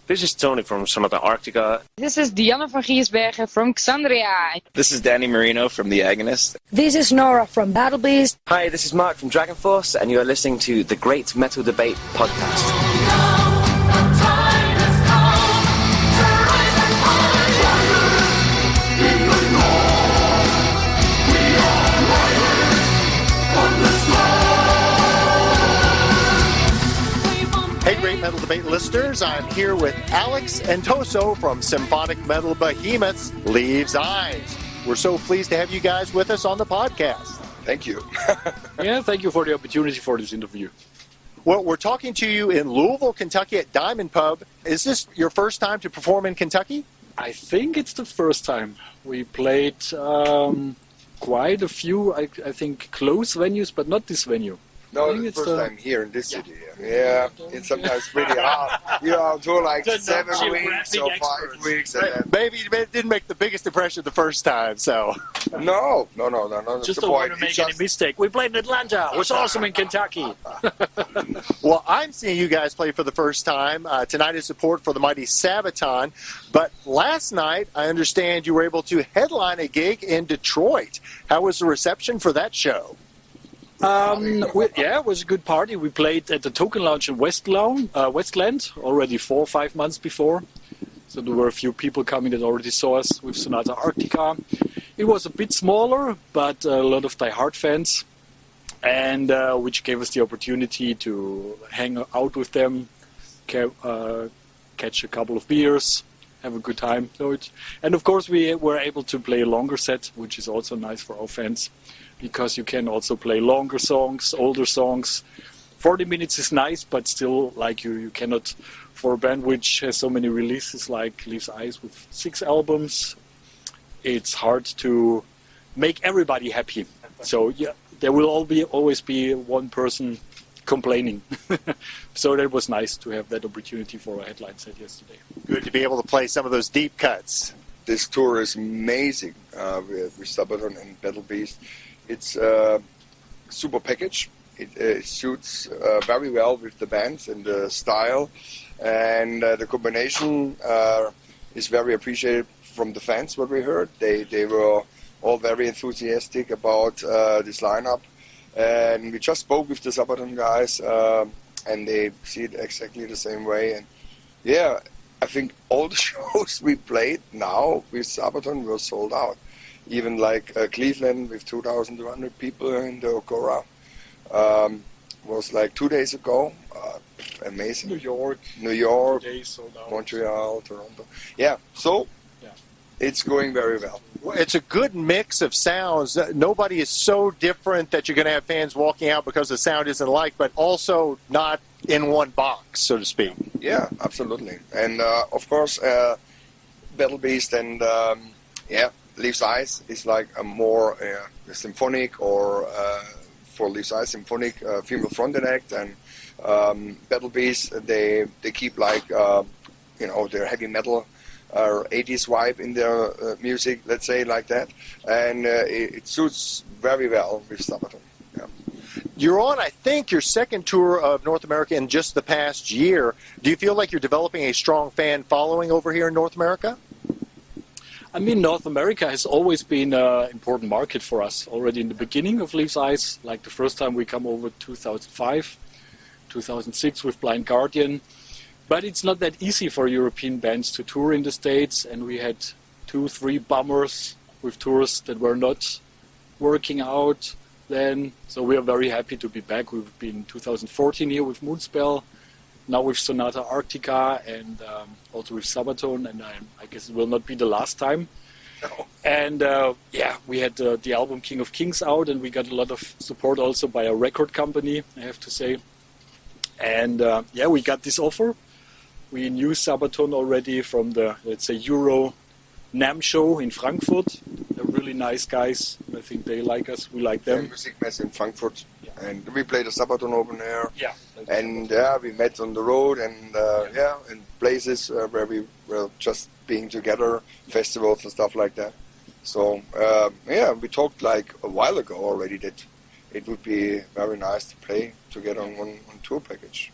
This is Tony from Sonata Arctica. This is Diana van Giersbergen from Xandria. This is Danny Marino from The Agonist. This is Nora from Battle Beast. Hi, this is Mark from Dragon Force, and you are listening to the Great Metal Debate podcast. Hey, Great Metal Debate listeners, I'm here with Alex and Toso from Symphonic Metal Behemoths, Leaves Eyes. We're so pleased to have you guys with us on the podcast. Thank you. Yeah, thank you for the opportunity for this interview. Well, we're talking to you in Louisville, Kentucky at Diamond Pub. Is this your first time to perform in Kentucky? I think it's the first time. We played quite a few, I think, close venues, but not this venue. No, it's the first time here in this city. Yeah, it's sometimes pretty hard. You know, tour like 7 weeks or 5 weeks. And then... Maybe it didn't make the biggest impression the first time, so... No. Just don't want to make any mistake. We played in Atlanta. It was awesome in Kentucky. Well, I'm seeing you guys play for the first time. Tonight is support for the mighty Sabaton. But last night, I understand you were able to headline a gig in Detroit. How was the reception for that show? It was a good party. We played at the Token Lounge in Westland already 4 or 5 months before. So there were a few people coming that already saw us with Sonata Arctica. It was a bit smaller, but a lot of die-hard fans, and which gave us the opportunity to hang out with them, catch a couple of beers, have a good time. And of course we were able to play a longer set, which is also nice for our fans, because you can also play longer songs, older songs. 40 minutes is nice, but still, like you cannot, for a band which has so many releases like Leaves Eyes with 6 albums, it's hard to make everybody happy. So yeah, there will always be one person complaining. So that was nice to have that opportunity for a headline set yesterday. Good to be able to play some of those deep cuts. This tour is amazing with Sabaton and Battle Beast. It's a super package. It suits very well with the bands and the style, and the combination is very appreciated from the fans. What we heard, they were all very enthusiastic about this lineup, and we just spoke with the Sabaton guys, and they see it exactly the same way. And yeah, I think all the shows we played now with Sabaton were sold out. Even like Cleveland with 2,200 people in the Agora was like 2 days ago. Amazing. New York, Montreal, Toronto. Yeah, so it's going very well. It's a good mix of sounds. Nobody is so different that you're going to have fans walking out because the sound isn't alike, but also not in one box, so to speak. Yeah, absolutely. And of course, Battle Beast and Leaves Eyes is like a more symphonic, or for Leaves Eyes, symphonic female fronted act, and Battle Beast, they keep like their heavy metal 80s vibe in their music, let's say like that, and it suits very well with Sabaton. Yeah. You're on, I think, your second tour of North America in just the past year. Do you feel like you're developing a strong fan following over here in North America? I mean, North America has always been an important market for us. Already in the beginning of Leaves Eyes, like the first time we come over 2005, 2006 with Blind Guardian. But it's not that easy for European bands to tour in the States, and we had 2-3 bummers with tours that were not working out then. So we are very happy to be back. We've been in 2014 here with Moonspell, now with Sonata Arctica, and also with Sabaton, and I guess it will not be the last time. No. And we had the album King of Kings out, and we got a lot of support also by a record company, I have to say. And we got this offer. We knew Sabaton already from the, let's say, Euro NAMM show in Frankfurt. They're really nice guys. I think they like us. We like them. Music Mess in Frankfurt. Yeah. And we played a Sabaton open air. Yeah. And we met on the road, and in places where we were just being together, festivals and stuff like that. So we talked like a while ago already that it would be very nice to play together on one tour package.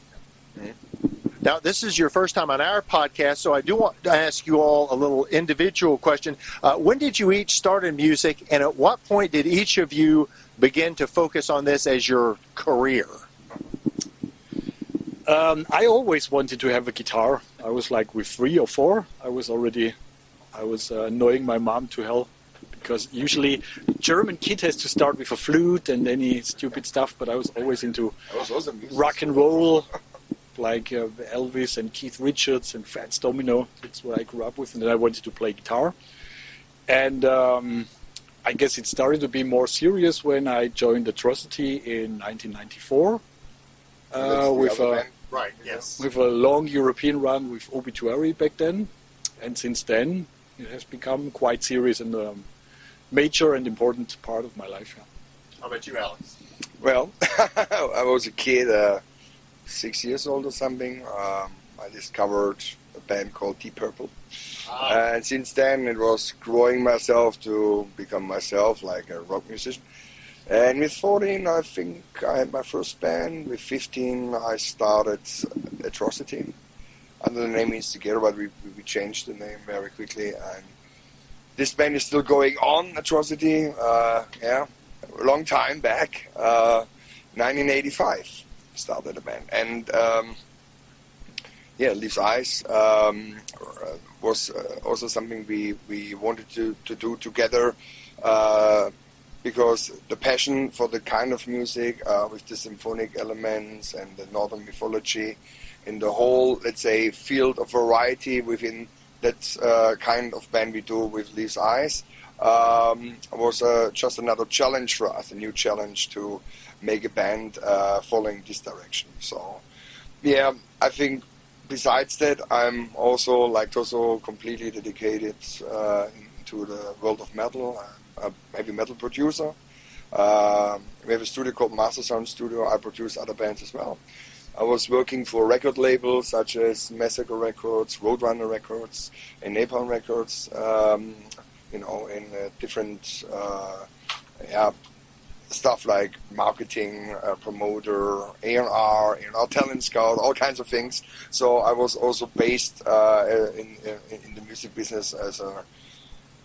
Mm-hmm. Now, this is your first time on our podcast, so I do want to ask you all a little individual question. When did you each start in music, and at what point did each of you begin to focus on this as your career? I always wanted to have a guitar. I was like with 3 or 4. I was annoying my mom to hell, because usually German kid has to start with a flute and any stupid stuff, but I was always into rock and roll, like Elvis and Keith Richards and Fats Domino. That's what I grew up with, and then I wanted to play guitar. And I guess it started to be more serious when I joined Atrocity in 1994 with a long European run with Obituary back then. And since then, it has become quite serious and a major and important part of my life. Yeah. How about you, Alex? Well, I was a kid, 6 years old or something. I discovered a band called Deep Purple. And since then, it was growing myself to become myself, like a rock musician. And with 14, I think I had my first band. With 15, I started Atrocity under the name Instigate, but we changed the name very quickly. And this band is still going on, Atrocity. A long time back, 1985, started the band. And Leaves Eyes was also something we wanted to do together, because the passion for the kind of music with the symphonic elements and the northern mythology in the whole, let's say, field of variety within that kind of band we do with Leaves Eyes was just another challenge for us, a new challenge to make a band following this direction. So, yeah, I think besides that, I'm also completely dedicated to the world of metal. I'm a heavy metal producer. We have a studio called Master Sound Studio. I produce other bands as well. I was working for record labels such as Massacre Records, Roadrunner Records, and Napalm Records. In different stuff like marketing, promoter, A&R, talent scout, all kinds of things. So I was also based in the music business as a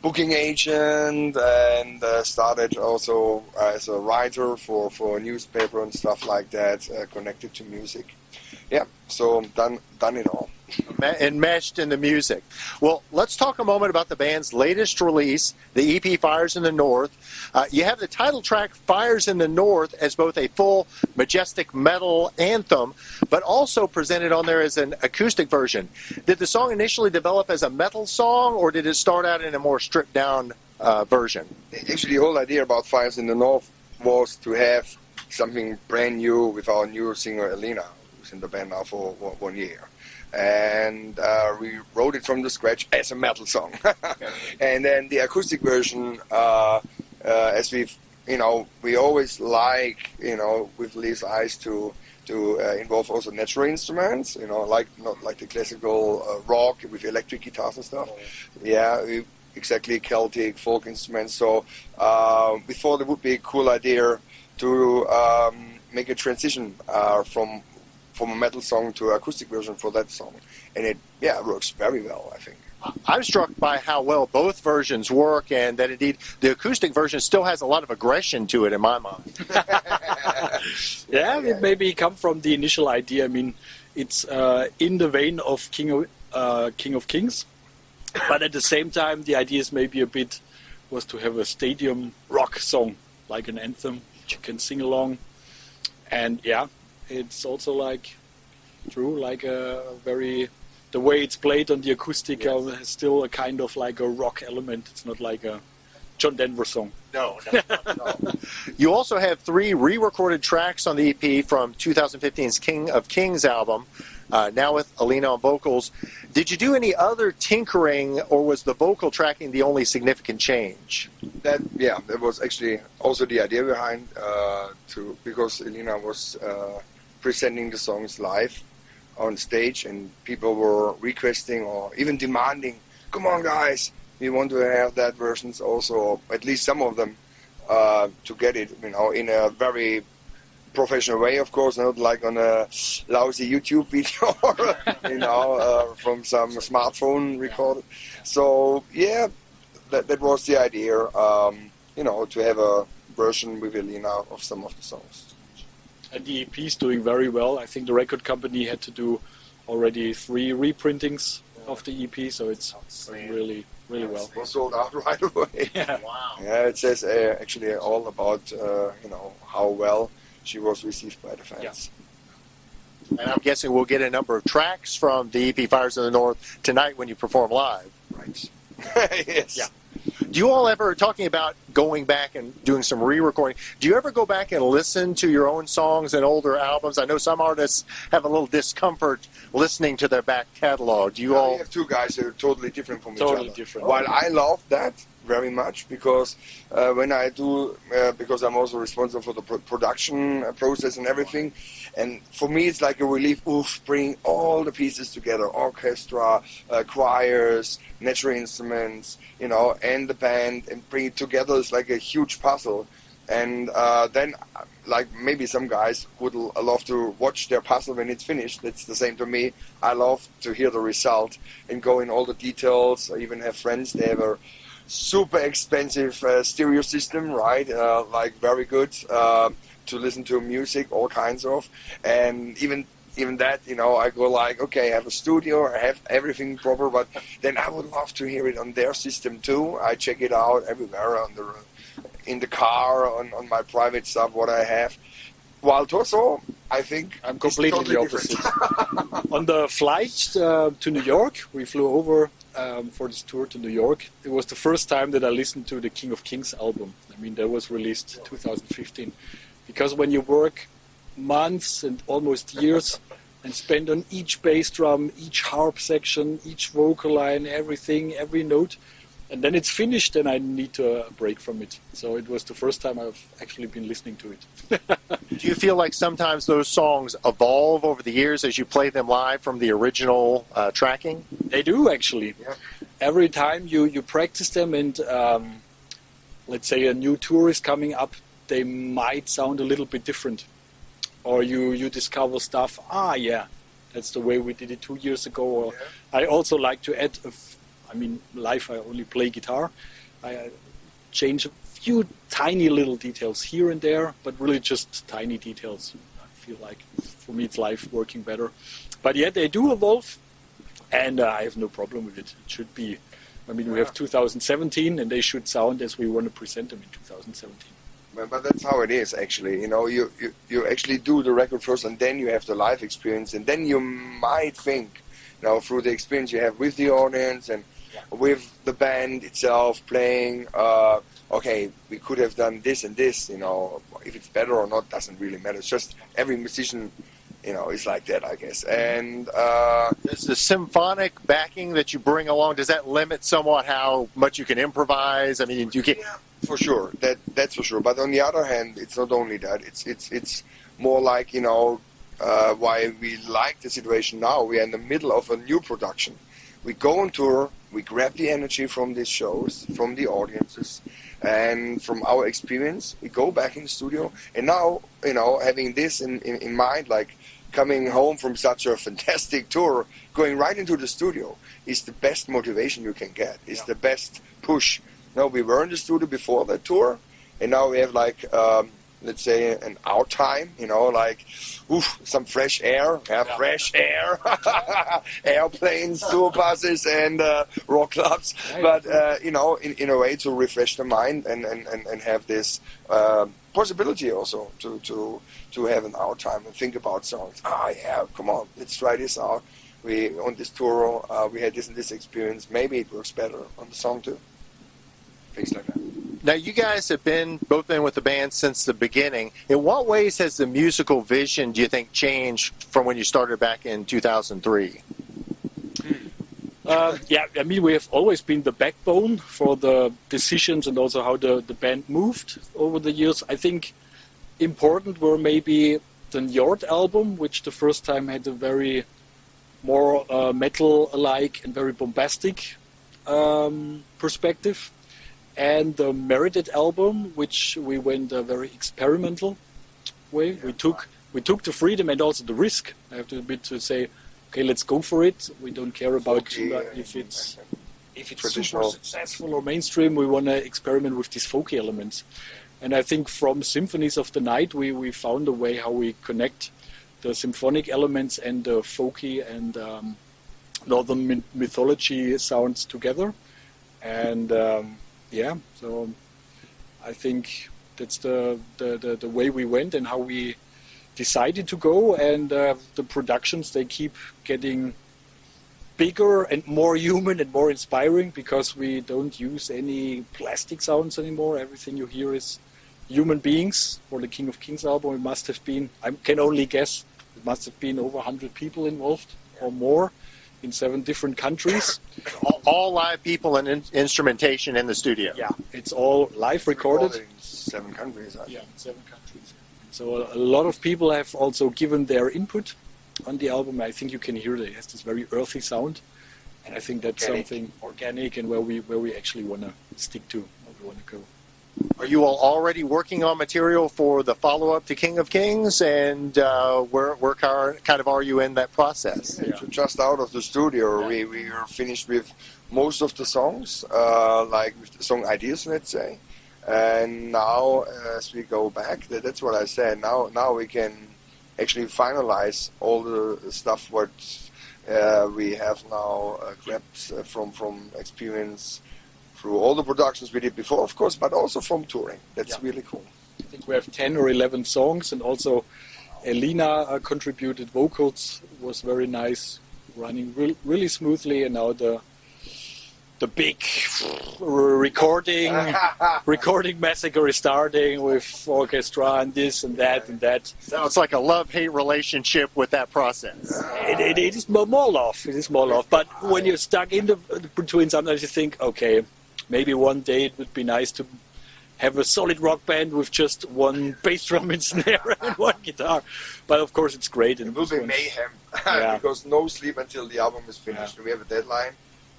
booking agent, and started also as a writer for a newspaper and stuff like that, connected to music. Yeah, so done it all. Enmeshed in the music. Well, let's talk a moment about the band's latest release, the EP Fires in the North. You have the title track Fires in the North as both a full majestic metal anthem, but also presented on there as an acoustic version. Did the song initially develop as a metal song, or did it start out in a more stripped down version? Actually, the whole idea about Fires in the North was to have something brand new with our new singer Elena, who's in the band now for 1 year. And we wrote it from the scratch as a metal song. And then the acoustic version, as we always like, with Leaves Eyes to involve also natural instruments, not like the classical rock with electric guitars and stuff. Yeah, exactly, Celtic folk instruments. So we thought it would be a cool idea to make a transition from a metal song to an acoustic version for that song. And it works very well, I think. I'm struck by how well both versions work, and that indeed the acoustic version still has a lot of aggression to it in my mind. It maybe come from the initial idea. I mean, it's in the vein of King of Kings, but at the same time the idea is maybe was to have a stadium rock song, like an anthem which you can sing along. And it's also the way it's played on the acoustic has still a kind of like a rock element. It's not like a John Denver song. No. You also have 3 re-recorded tracks on the EP from 2015's King of Kings album, now with Elena on vocals. Did you do any other tinkering, or was the vocal tracking the only significant change? That was actually also the idea behind, because Elena was presenting the songs live on stage, and people were requesting or even demanding, come on guys, we want to have that versions also, at least some of them, to get it, in a very professional way, of course, not like on a lousy YouTube video, from some smartphone recorder. So yeah, that was the idea, to have a version with Elena of some of the songs. And the EP is doing very well. I think the record company had to do already 3 reprintings of the EP, so it's really, really well. It was sold out right away. Yeah. Wow. Yeah, it says actually all about how well she was received by the fans. And I'm guessing we'll get a number of tracks from the EP Fires in the North tonight when you perform live. Right. Yes. Yeah. Do you all ever, talking about going back and doing some re-recording, do you ever go back and listen to your own songs and older albums? I know some artists have a little discomfort listening to their back catalog. Do you all? We have 2 guys that are totally different from each other. Totally different. While I love that very much because when I do, because I'm also responsible for the production process and everything, and for me it's like a relief, bring all the pieces together, orchestra, choirs, natural instruments, and the band, and bring it together is like a huge puzzle. And then, like maybe some guys would love to watch their puzzle when it's finished. That's the same to me. I love to hear the result and go in all the details. I even have friends, they have a super expensive stereo system, right? Like very good to listen to music, all kinds of. And even that, I go like, okay, I have a studio, I have everything proper, but then I would love to hear it on their system too. I check it out everywhere in the car, on my private stuff, what I have. While Torso, I think I'm completely totally the opposite. On the flight to New York, we flew over for this tour to New York. It was the first time that I listened to the King of Kings album. I mean, that was released 2015. Because when you work months and almost years and spend on each bass drum, each harp section, each vocal line, everything, every note, and then it's finished, and I need a break from it. So it was the first time I've actually been listening to it. Do you feel like sometimes those songs evolve over the years as you play them live from the original tracking? They do, actually. Yeah. Every time you practice them and let's say a new tour is coming up, they might sound a little bit different. Or you discover stuff, that's the way we did it 2 years ago. Or I also like to add, live I only play guitar. I change a few tiny little details here and there, but really just tiny details. I feel like for me it's live working better. But yeah, they do evolve, and I have no problem with it. It should be, we have 2017, and they should sound as we want to present them in 2017. But that's how it is, actually. You actually do the record first, and then you have the live experience, and then you might think, through the experience you have with the audience and with the band itself playing, okay, we could have done this and this, if it's better or not doesn't really matter. It's just every musician, is like that, I guess. And does the symphonic backing that you bring along, does that limit somewhat how much you can improvise? You can. Yeah, for sure, that's for sure. But on the other hand, it's not only that. It's more like, why we like the situation now. We are in the middle of a new production. We go on tour, we grab the energy from these shows, from the audiences, and from our experience, we go back in the studio. And now, having this in mind, like coming home from such a fantastic tour, going right into the studio is the best motivation you can get, is the best push. We were in the studio before that tour, and now we have let's say an out time, some fresh air, fresh air, airplanes, tour buses, and rock clubs. But in a way to refresh the mind and have this possibility also to have an out time and think about songs. Come on, let's try this out. We on this tour we had this and this experience. Maybe it works better on the song too. Things like that. Now, you guys have both been with the band since the beginning. In what ways has the musical vision, do you think, changed from when you started back in 2003? We have always been the backbone for the decisions and also how the band moved over the years. I think important were maybe the Njord album, which the first time had a very more metal-alike and very bombastic perspective. And the Merited album, which we went very experimental. way. We took the freedom and also the risk. I have to admit to say, okay, let's go for it. We don't care about if it's super successful or mainstream. We want to experiment with these folky elements. And I think from Symphonies of the Night, we found a way how we connect the symphonic elements and the folky and northern mythology sounds together. And so I think that's the way we went and how we decided to go. And the productions, they keep getting bigger and more human and more inspiring, because we don't use any plastic sounds anymore. Everything you hear is human beings. For the King of Kings album, it must have been, I can only guess, it must have been over 100 people involved or more in 7 different countries. All live people and instrumentation in the studio. Yeah, it's all live recorded. In 7 countries. Yeah, in 7 countries. So a lot of people have also given their input on the album. I think you can hear that it has this very earthy sound, and I think that's something organic and where we actually want to stick to, where we want to go. Are you all already working on material for the follow-up to King of Kings, and where kind of are you in that process? Yeah. Just out of the studio, we are finished with most of the songs, like with the song ideas, let's say. And now, as we go back, that's what I said. Now we can actually finalize all the stuff what we have now grabbed from experience through all the productions we did before, of course, but also from touring. That's really cool. I think we have 10 or 11 songs, and also Elina contributed vocals. It was very nice, running really smoothly, and now the big recording massacre is starting with orchestra and this and that and that. Sounds like a love-hate relationship with that process. It is more love. It is more love. But when you're stuck in between, sometimes you think, okay, maybe one day it would be nice to have a solid rock band with just one bass drum and snare and one guitar. But of course, it's great. It will be mayhem because no sleep until the album is finished. Yeah. We have a deadline.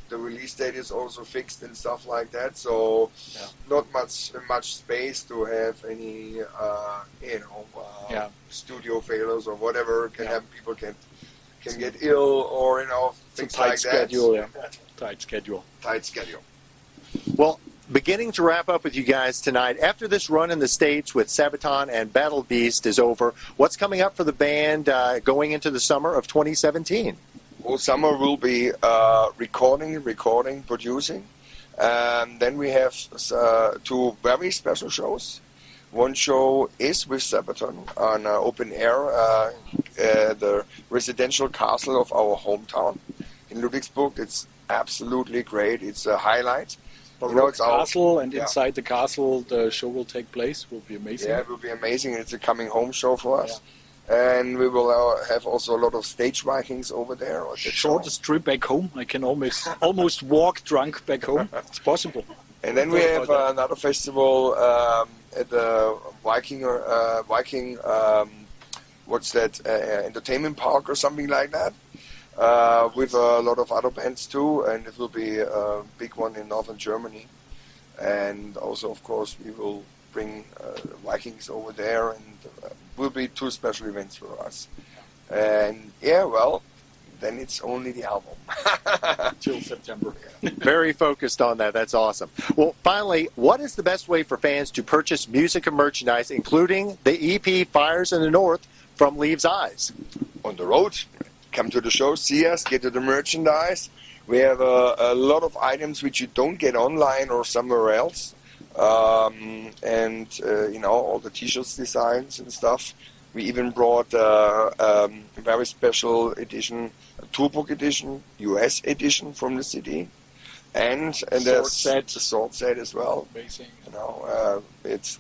The release date is also fixed and stuff like that. So not much space to have any studio failures or whatever can happen. People can get ill or things like schedule, that. Tight schedule. Tight schedule. Well, beginning to wrap up with you guys tonight, after this run in the States with Sabaton and Battle Beast is over, what's coming up for the band going into the summer of 2017? Well, summer will be recording, producing. Then we have 2 very special shows. One show is with Sabaton on open air, the residential castle of our hometown in Ludwigsburg. It's absolutely great. It's a highlight. It's castle, and inside the castle the show will take place. It will be amazing. Yeah, it will be amazing. It's a coming home show for us. Yeah. And we will have also a lot of stage Vikings over there. Shortest trip back home. I can almost walk drunk back home. It's possible. And then we have another festival at the Viking entertainment park or something like that. With a lot of other bands too, and it will be a big one in northern Germany. And also, of course, we will bring Vikings over there, and will be 2 special events for us. And then it's only the album. Till September. Very focused on that. That's awesome. Well, finally, what is the best way for fans to purchase music and merchandise, including the EP Fires in the North from Leaves Eyes? On the road. Come to the show, see us, get to the merchandise. We have a lot of items which you don't get online or somewhere else. All the t-shirts designs and stuff. We even brought a very special edition, a toolbook edition, US edition from the CD. And the sword set as well. Amazing. It's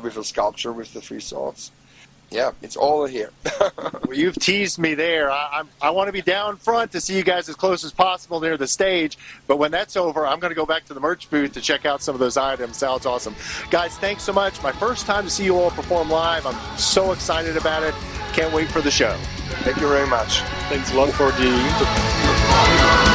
with a sculpture with the 3 swords. Yeah, it's all here. Well, you've teased me there. I want to be down front to see you guys as close as possible near the stage. But when that's over, I'm going to go back to the merch booth to check out some of those items. Sounds awesome. Guys, thanks so much. My first time to see you all perform live. I'm so excited about it. Can't wait for the show. Thank you very much. Thanks a lot for the interview.